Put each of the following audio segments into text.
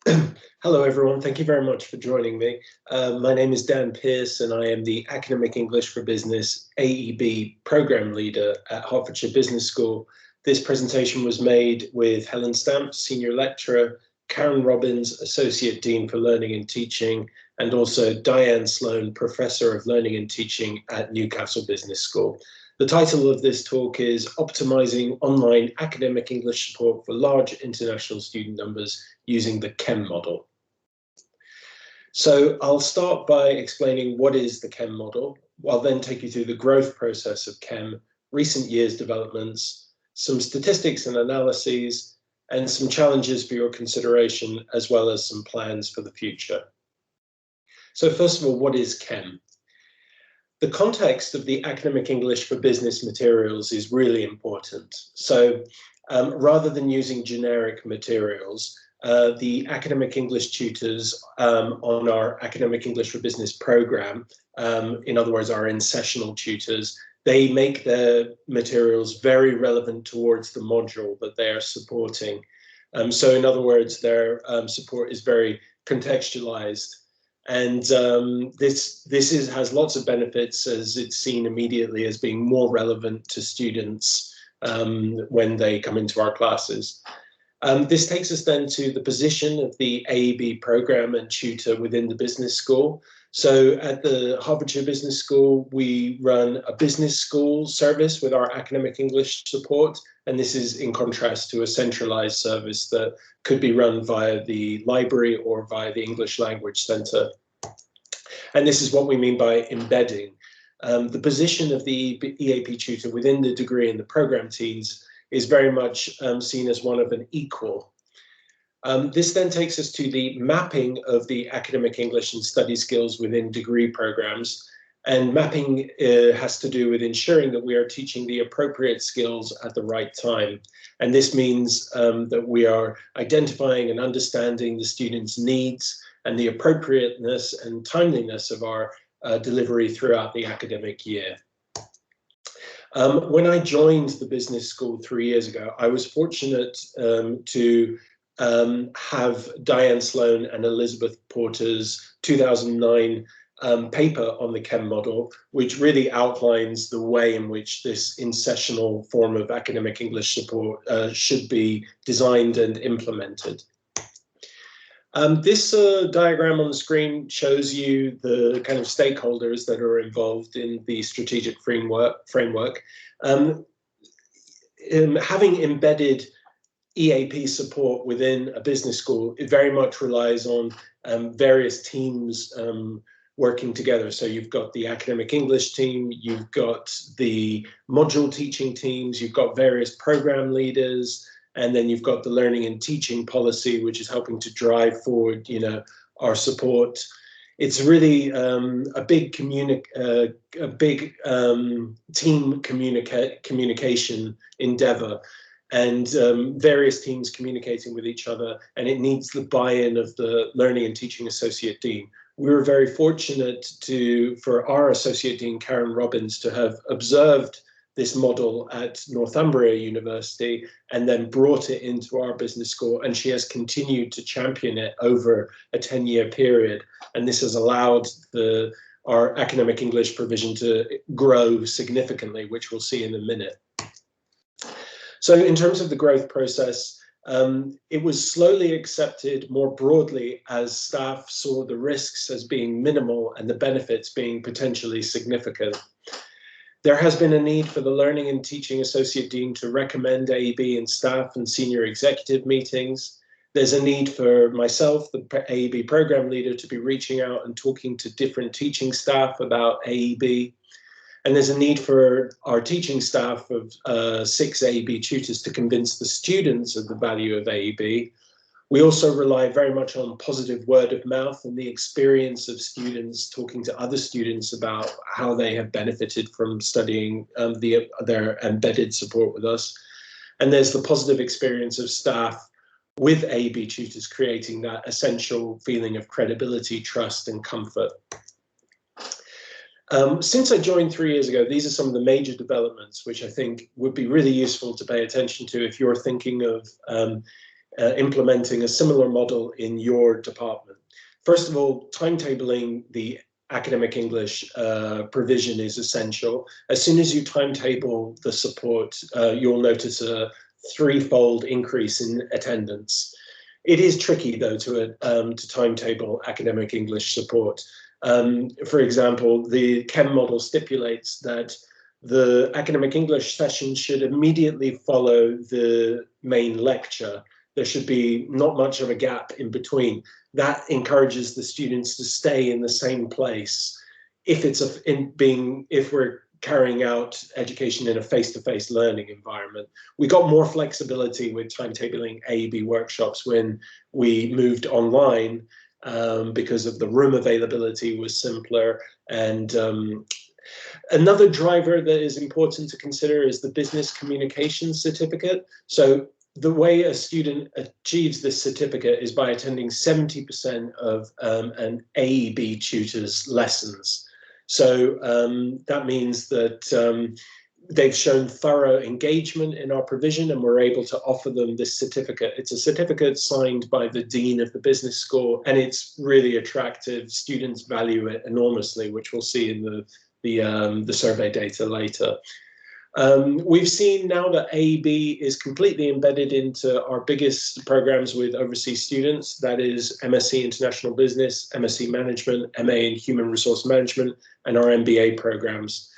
Hello, everyone. Thank you very much for joining me. My name is Dan Pearce, and I am the Academic English for Business AEB Program Leader at Hertfordshire Business School. This presentation was made with Helen Stamp, Senior Lecturer, Karen Robbins, Associate Dean for Learning and Teaching, and also Diane Sloan, Professor of Learning and Teaching at Newcastle Business School. The title of this talk is Optimising Online Academic English Support for Large International Student Numbers using the Chem model. So I'll start by explaining what is the Chem model. I'll then take you through the growth process of Chem, recent years developments, some statistics and analyses, and some challenges for your consideration, as well as some plans for the future. So first of all, what is Chem? The context of the academic English for business materials is really important. So rather than using generic materials, the academic English tutors on our academic English for business program, in other words, our in-sessional tutors, they make their materials very relevant towards the module that they are supporting. So in other words, their support is very contextualized. And this has lots of benefits, as it's seen immediately as being more relevant to students when they come into our classes. This takes us then to the position of the AEB program and tutor within the business school. So at the Hertfordshire Business School, we run a business school service with our academic English support. And this is in contrast to a centralized service that could be run via the library or via the English Language Centre. And this is what we mean by embedding. The position of the EAP tutor within the degree and the program teams is very much seen as one of an equal. This then takes us to the mapping of the academic English and study skills within degree programs. And mapping has to do with ensuring that we are teaching the appropriate skills at the right time. And this means that we are identifying and understanding the students' needs and the appropriateness and timeliness of our delivery throughout the academic year. When I joined the business school 3 years ago, I was fortunate to have Diane Sloan and Elizabeth Porter's 2009 paper on the Chem model, which really outlines the way in which this in-sessional form of academic English support should be designed and implemented. This diagram on the screen shows you the kind of stakeholders that are involved in the strategic framework. Having embedded EAP support within a business school, it very much relies on various teams working together. So you've got the academic English team, you've got the module teaching teams, you've got various program leaders, and then you've got the learning and teaching policy, which is helping to drive forward, our support. It's really a big team communication endeavor, and various teams communicating with each other, and it needs the buy-in of the Learning and Teaching Associate Dean. We were very fortunate for our Associate Dean, Karen Robbins, to have observed this model at Northumbria University and then brought it into our business school, and she has continued to champion it over a 10-year period. And this has allowed our academic English provision to grow significantly, which we'll see in a minute. So in terms of the growth process, it was slowly accepted more broadly as staff saw the risks as being minimal and the benefits being potentially significant. There has been a need for the Learning and Teaching Associate Dean to recommend AEB in staff and senior executive meetings. There's a need for myself, the AEB program leader, to be reaching out and talking to different teaching staff about AEB. And there's a need for our teaching staff of 6 AEB tutors to convince the students of the value of AEB. We also rely very much on positive word of mouth and the experience of students talking to other students about how they have benefited from studying their embedded support with us. And there's the positive experience of staff with AEB tutors creating that essential feeling of credibility, trust, and comfort. Since I joined 3 years ago, these are some of the major developments which I think would be really useful to pay attention to if you're thinking of implementing a similar model in your department. First of all, timetabling the academic English provision is essential. As soon as you timetable the support, you'll notice a threefold increase in attendance. It is tricky, though, to timetable academic English support. For example, the Chem model stipulates that the academic English session should immediately follow the main lecture. There should be not much of a gap in between. That encourages the students to stay in the same place if we're carrying out education in a face-to-face learning environment. We got more flexibility with timetabling AEB workshops when we moved online because of the room availability was simpler. And another driver that is important to consider is the business communication certificate. So the way a student achieves this certificate is by attending 70% of an AEB tutor's lessons. So that means that they've shown thorough engagement in our provision, and we're able to offer them this certificate. It's a certificate signed by the dean of the business school, and it's really attractive. Students value it enormously, which we'll see in the survey data later. We've seen now that AEB is completely embedded into our biggest programs with overseas students, that is MSc International Business, MSc Management, MA in Human Resource Management, and our MBA programs.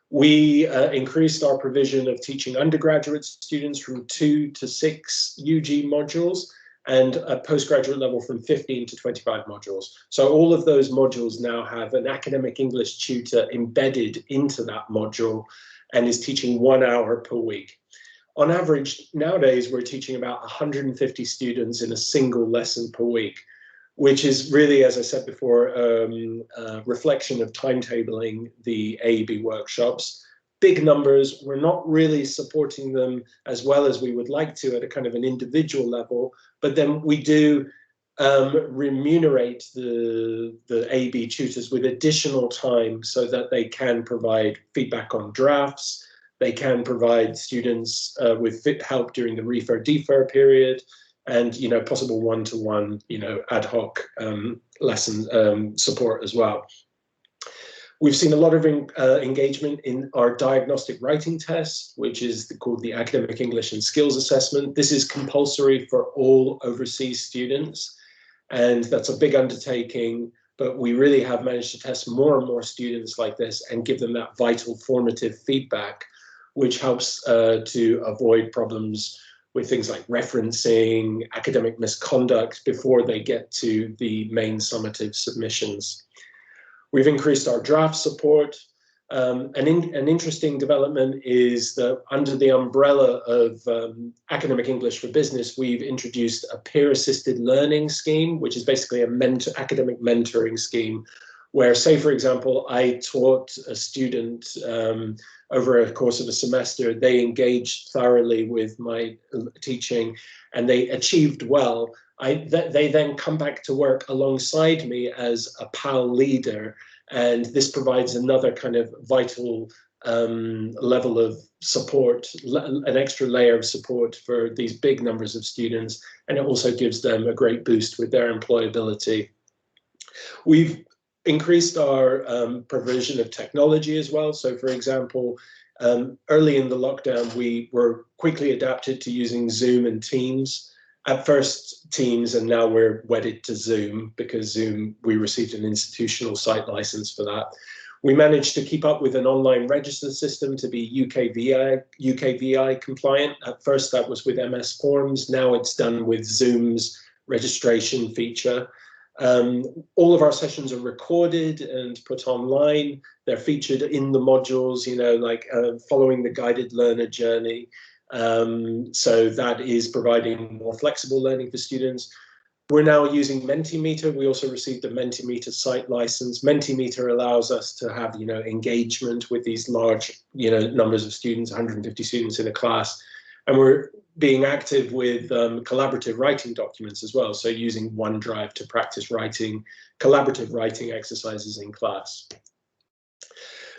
We increased our provision of teaching undergraduate students from 2 to 6 UG modules, and at postgraduate level from 15 to 25 modules. So all of those modules now have an academic English tutor embedded into that module and is teaching 1 hour per week. On average, nowadays, we're teaching about 150 students in a single lesson per week, which is really, as I said before, a reflection of timetabling the AEB workshops. Big numbers, we're not really supporting them as well as we would like to at a kind of an individual level, but then we do remunerate the AEB tutors with additional time so that they can provide feedback on drafts, they can provide students with help during the refer-defer period, and possible one-to-one ad hoc lesson support as well. We've seen a lot of engagement in our diagnostic writing test, which is called the Academic English and Skills Assessment. This is compulsory for all overseas students, and that's a big undertaking, but we really have managed to test more and more students like this and give them that vital formative feedback, which helps to avoid problems with things like referencing, academic misconduct before they get to the main summative submissions. We've increased our draft support. An interesting development is that under the umbrella of Academic English for Business, we've introduced a peer-assisted learning scheme, which is basically a academic mentoring scheme, where, say, for example, I taught a student over a course of a semester. They engaged thoroughly with my teaching and they achieved well. They then come back to work alongside me as a PAL leader, and this provides another kind of vital level of support, an extra layer of support for these big numbers of students, and it also gives them a great boost with their employability. We've increased our provision of technology as well. So, for example, early in the lockdown, we were quickly adapted to using Zoom and Teams. At first Teams, and now we're wedded to Zoom because Zoom, we received an institutional site license for that. We managed to keep up with an online register system to be UKVI compliant. At first that was with MS Forms, now it's done with Zoom's registration feature. All of our sessions are recorded and put online. They're featured in the modules, following the guided learner journey. So that is providing more flexible learning for students. We're now using Mentimeter. We also received a Mentimeter site license. Mentimeter allows us to have, engagement with these large, numbers of students, 150 students in a class. And we're being active with collaborative writing documents as well. So using OneDrive to practice writing, collaborative writing exercises in class.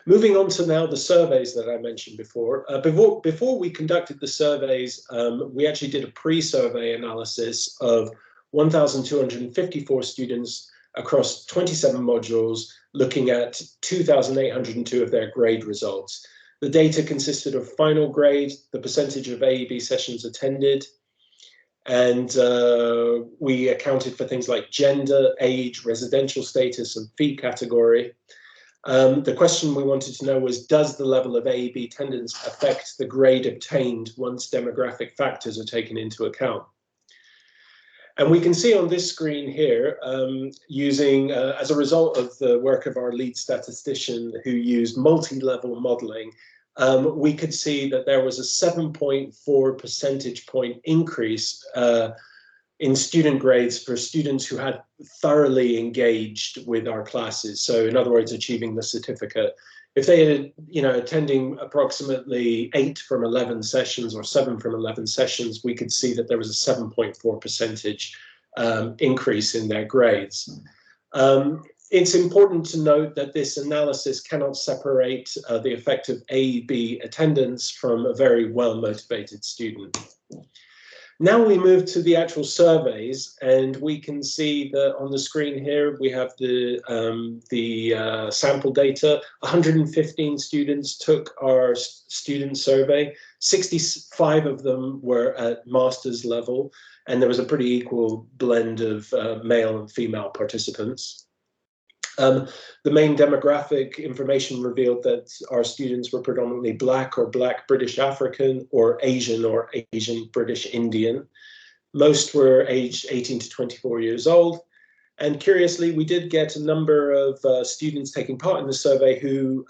Moving on to now the surveys that I mentioned before. Before we conducted the surveys, we actually did a pre-survey analysis of 1,254 students across 27 modules, looking at 2,802 of their grade results. The data consisted of final grade, the percentage of AEB sessions attended, and we accounted for things like gender, age, residential status, and fee category. The question we wanted to know was, does the level of AEB attendance affect the grade obtained once demographic factors are taken into account? And we can see on this screen here, using, as a result of the work of our lead statistician who used multi-level modeling, we could see that there was a 7.4 percentage point increase in student grades for students who had thoroughly engaged with our classes. So in other words, achieving the certificate. If they had, attending approximately 8 from 11 sessions or 7 from 11 sessions, we could see that there was a 7.4 percentage increase in their grades. It's important to note that this analysis cannot separate the effect of AEB attendance from a very well-motivated student. Now we move to the actual surveys, and we can see that on the screen here we have the sample data. 115 students took our student survey. 65 of them were at master's level, and there was a pretty equal blend of male and female participants. The main demographic information revealed that our students were predominantly Black or Black British African or Asian British Indian. Most were aged 18 to 24 years old. And curiously, we did get a number of students taking part in the survey who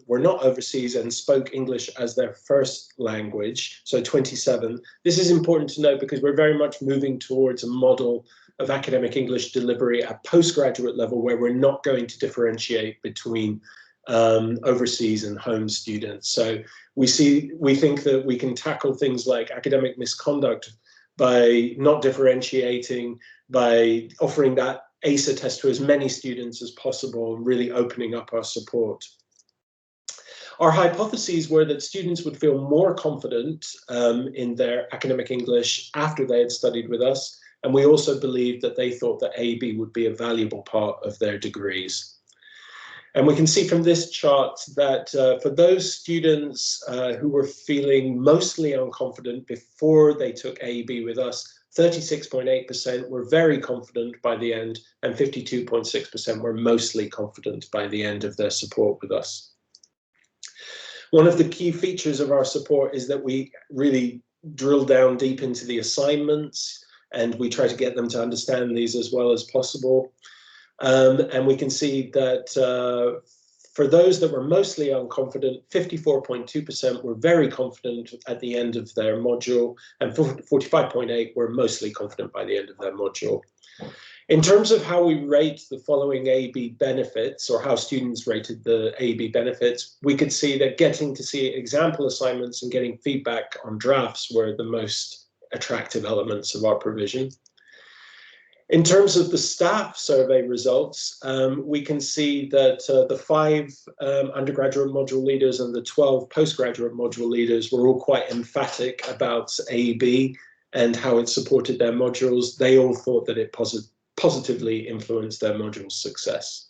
were not overseas and spoke English as their first language, so 27. This is important to note because we're very much moving towards a model of academic English delivery at postgraduate level where we're not going to differentiate between overseas and home students. So we think that we can tackle things like academic misconduct by not differentiating, by offering that ACER test to as many students as possible, really opening up our support. Our hypotheses were that students would feel more confident in their academic English after they had studied with us. And we also believed that they thought that AEB would be a valuable part of their degrees. And we can see from this chart that for those students who were feeling mostly unconfident before they took AEB with us, 36.8% were very confident by the end, and 52.6% were mostly confident by the end of their support with us. One of the key features of our support is that we really drill down deep into the assignments, and we try to get them to understand these as well as possible. And we can see that for those that were mostly unconfident, 54.2% were very confident at the end of their module, and 45.8% were mostly confident by the end of their module. In terms of how we rate the following AEB benefits, or how students rated the AEB benefits, we could see that getting to see example assignments and getting feedback on drafts were the most attractive elements of our provision. In terms of the staff survey results, we can see that the 5 undergraduate module leaders and the 12 postgraduate module leaders were all quite emphatic about AEB and how it supported their modules. They all thought that it positively influenced their module success.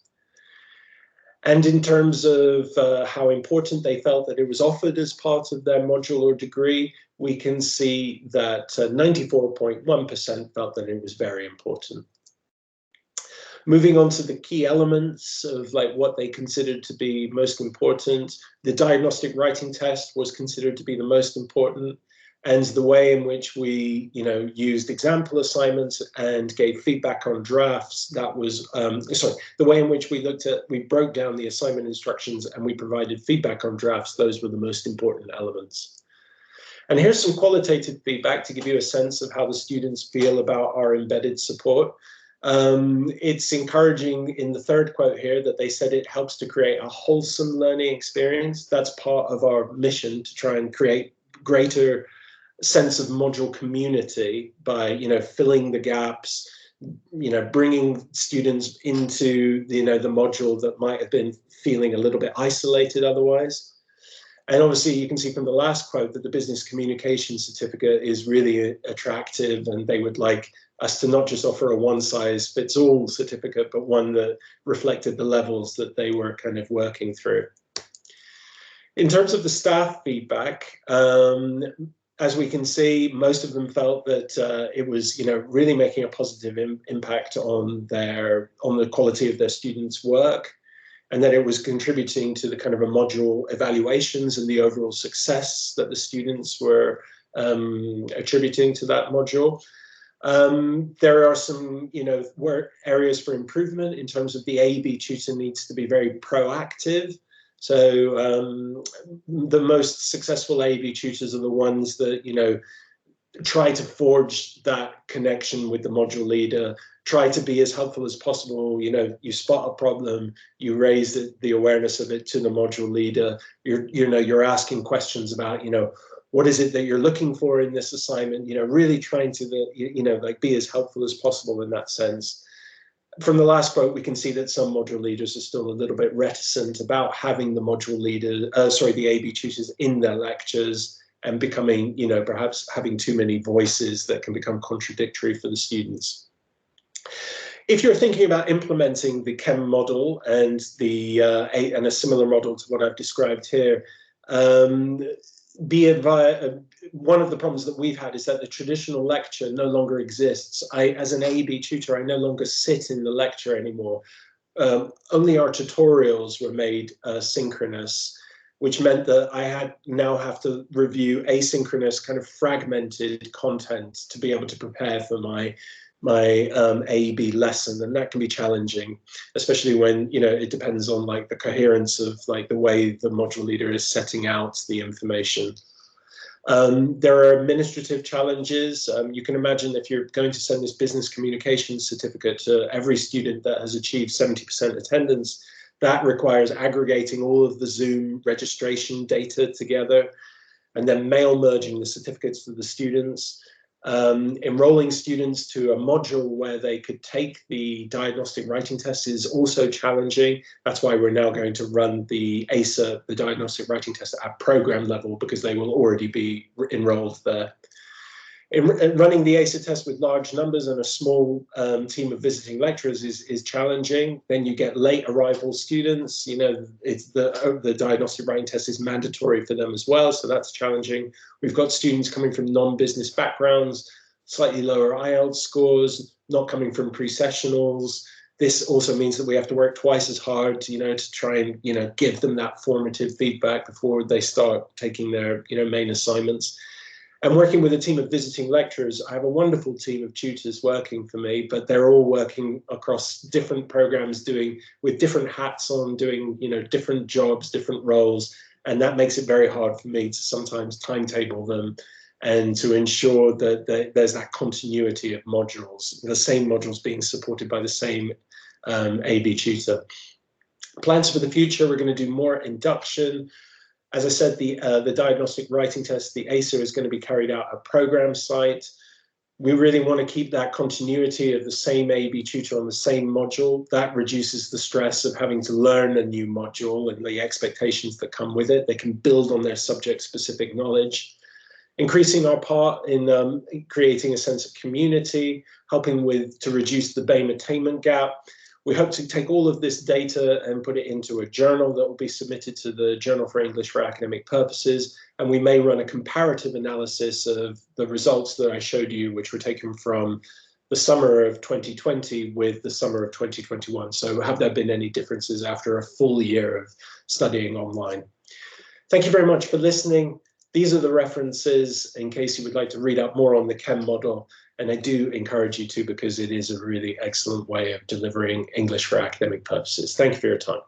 And in terms of how important they felt that it was offered as part of their module or degree, we can see that 94.1% felt that it was very important. Moving on to the key elements of what they considered to be most important, the diagnostic writing test was considered to be the most important, and the way in which we used example assignments and gave feedback on drafts, that was the way in which we broke down the assignment instructions and we provided feedback on drafts, those were the most important elements. And here's some qualitative feedback to give you a sense of how the students feel about our embedded support. It's encouraging in the third quote here that they said it helps to create a wholesome learning experience. That's part of our mission, to try and create greater sense of module community by filling the gaps, bringing students into the module that might have been feeling a little bit isolated otherwise. And obviously you can see from the last quote that the business communication certificate is really attractive, and they would like us to not just offer a one-size-fits-all certificate, but one that reflected the levels that they were kind of working through. In terms of the staff feedback, as we can see, most of them felt that it was, really making a positive impact on the quality of their students' work, and that it was contributing to the kind of a module evaluations and the overall success that the students were attributing to that module. There are some, areas for improvement in terms of the A/B tutor needs to be very proactive. So the most successful A/B tutors are the ones that, try to forge that connection with the module leader, try to be as helpful as possible. You spot a problem, you raise the awareness of it to the module leader. You're asking questions about, what is it that you're looking for in this assignment? Really trying to, be as helpful as possible in that sense. From the last quote, we can see that some module leaders are still a little bit reticent about having the module leader, the A/B tutors in their lectures, and becoming, perhaps having too many voices that can become contradictory for the students. If you're thinking about implementing the Chem model and a similar model to what I've described here, one of the problems that we've had is that the traditional lecture no longer exists. As an A/B tutor, I no longer sit in the lecture anymore. Only our tutorials were made synchronous, which meant that I now have to review asynchronous, kind of fragmented content to be able to prepare for my A/B lesson, and that can be challenging, especially when it depends on like the coherence of like the way the module leader is setting out the information. There are administrative challenges. You can imagine if you're going to send this business communication certificate to every student that has achieved 70% attendance, that requires aggregating all of the Zoom registration data together, and then mail merging the certificates to the students. Enrolling students to a module where they could take the diagnostic writing test is also challenging. That's why we're now going to run the ACER, the diagnostic writing test, at program level, because they will already be enrolled there. In running the ACER test with large numbers and a small team of visiting lecturers is challenging. Then you get late arrival students. It's the diagnostic writing test is mandatory for them as well, so that's challenging. We've got students coming from non-business backgrounds, slightly lower IELTS scores, not coming from pre-sessionals. This also means that we have to work twice as hard, to try and give them that formative feedback before they start taking their main assignments. And working with a team of visiting lecturers, I have a wonderful team of tutors working for me, but they're all working across different programs, with different hats on, doing different jobs, different roles, and that makes it very hard for me to sometimes timetable them and to ensure that there's that continuity of modules, the same modules being supported by the same A/B tutor. Plans for the future: we're going to do more induction. As I said, the diagnostic writing test, the ACER, is going to be carried out at program site. We really want to keep that continuity of the same A/B tutor on the same module. That reduces the stress of having to learn a new module and the expectations that come with it. They can build on their subject-specific knowledge. Increasing our part in creating a sense of community, helping to reduce the BAME attainment gap. We hope to take all of this data and put it into a journal that will be submitted to the Journal for English for Academic Purposes, and we may run a comparative analysis of the results that I showed you, which were taken from the summer of 2020 with the summer of 2021. So have there been any differences after a full year of studying online? Thank you very much for listening. These are the references in case you would like to read up more on the Chem model. And I do encourage you to, because it is a really excellent way of delivering English for academic purposes. Thank you for your time.